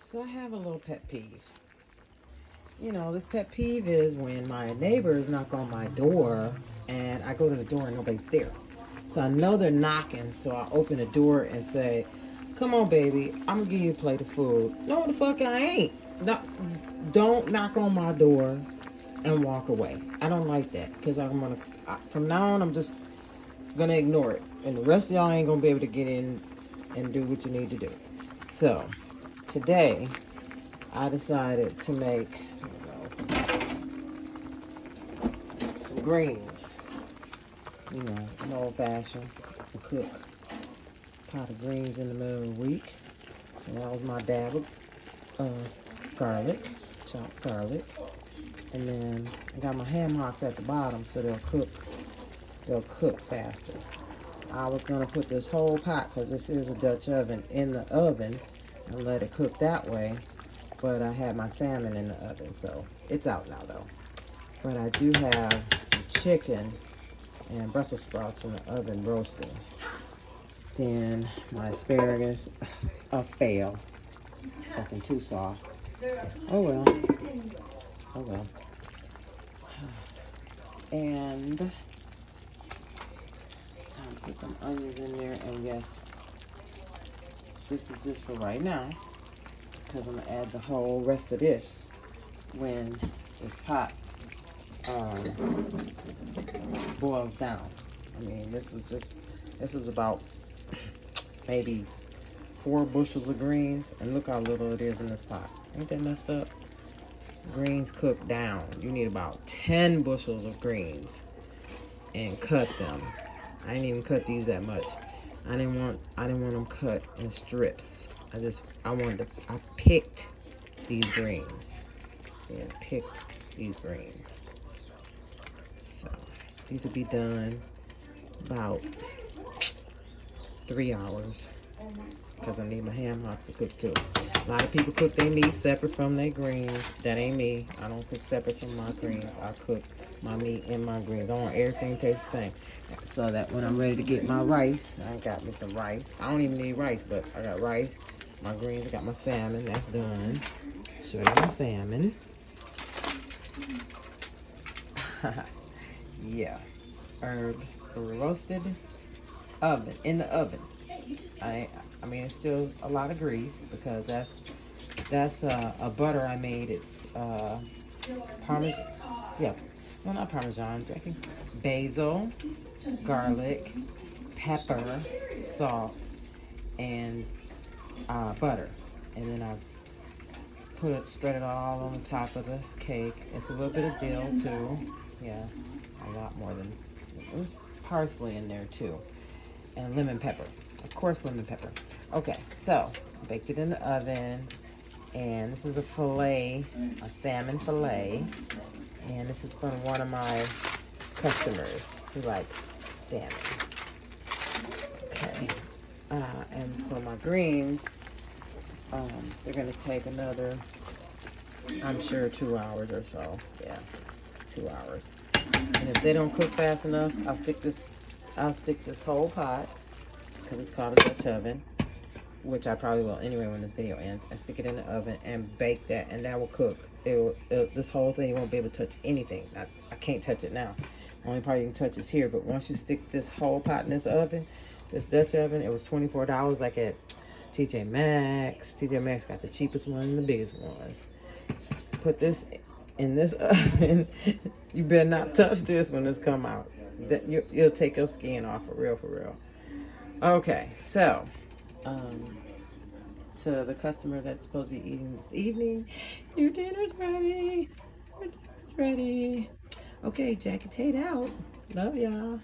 So I have a little pet peeve. You know, this pet peeve is when my neighbors knock on my door and I go to the door and nobody's there. So I know they're knocking, so I open the door and say, "Come on, baby, I'm gonna give you a plate of food." No, the fuck I ain't. No, don't knock on my door and walk away. I don't like that because from now on, I'm just gonna ignore it. And the rest of y'all ain't gonna be able to get in and do what you need to do. So, today, I decided to make some greens. You know, an old fashioned to cook pot of greens in the middle of the week. So that was my dab of garlic, chopped garlic. And then I got my ham hocks at the bottom so they'll cook faster. I was gonna put this whole pot, because this is a Dutch oven, in the oven and let it cook that way. But I had my salmon in the oven, so it's out now though. But I do have some chicken and Brussels sprouts in the oven roasting. Then my asparagus, a fail. Fucking too soft. Oh well. Oh well. And I'll put some onions in there, and yes, this is just for right now, because I'm gonna add the whole rest of this when this pot boils down. I mean, this was about maybe 4 bushels of greens, and look how little it is in this pot. Ain't that messed up? Greens cook down. You need about 10 bushels of greens and cut them. I didn't even cut these that much. I didn't want them cut in strips. I picked these greens. Yeah, picked these greens. So these will be done about 3 hours, because I need my ham hocks to cook too. A lot of people cook their meat separate from their greens. That ain't me. I don't cook separate from my greens. I cook my meat and my greens. I want everything to taste the same. So that when I'm ready to get my rice, I got me some rice. I don't even need rice, but I got rice, my greens, I got my salmon. That's done. Show you my salmon. Yeah. Herb roasted in the oven. I mean, it's still a lot of grease, because that's a butter I made. It's Parmesan. Yeah, no, not Parmesan. Basil, garlic, pepper, salt, and butter. And then I spread it all on the top of the cake. It's a little bit of dill too. Yeah, a lot more than. There's parsley in there too, and lemon pepper. Of course, lemon pepper. Okay, so baked it in the oven, and this is a fillet, a salmon fillet, and this is from one of my customers who likes salmon. Okay, and so my greens, they're gonna take another, I'm sure, 2 hours or so. Yeah, 2 hours. And if they don't cook fast enough, I'll stick this whole pot, because it's called a Dutch oven, which I probably will anyway when this video ends, and stick it in the oven and bake that, and that will cook. This whole thing, you won't be able to touch anything. I can't touch it now. The only part you can touch is here, but once you stick this whole pot in this oven, this Dutch oven, it was $24, like at TJ Maxx. TJ Maxx got the cheapest one and the biggest ones. Put this in this oven. You better not touch this when this come out. You'll take your skin off, for real, for real. Okay, so to the customer that's supposed to be eating this evening, your dinner's ready. Your dinner's ready. Okay, Jackie Tate out. Love y'all.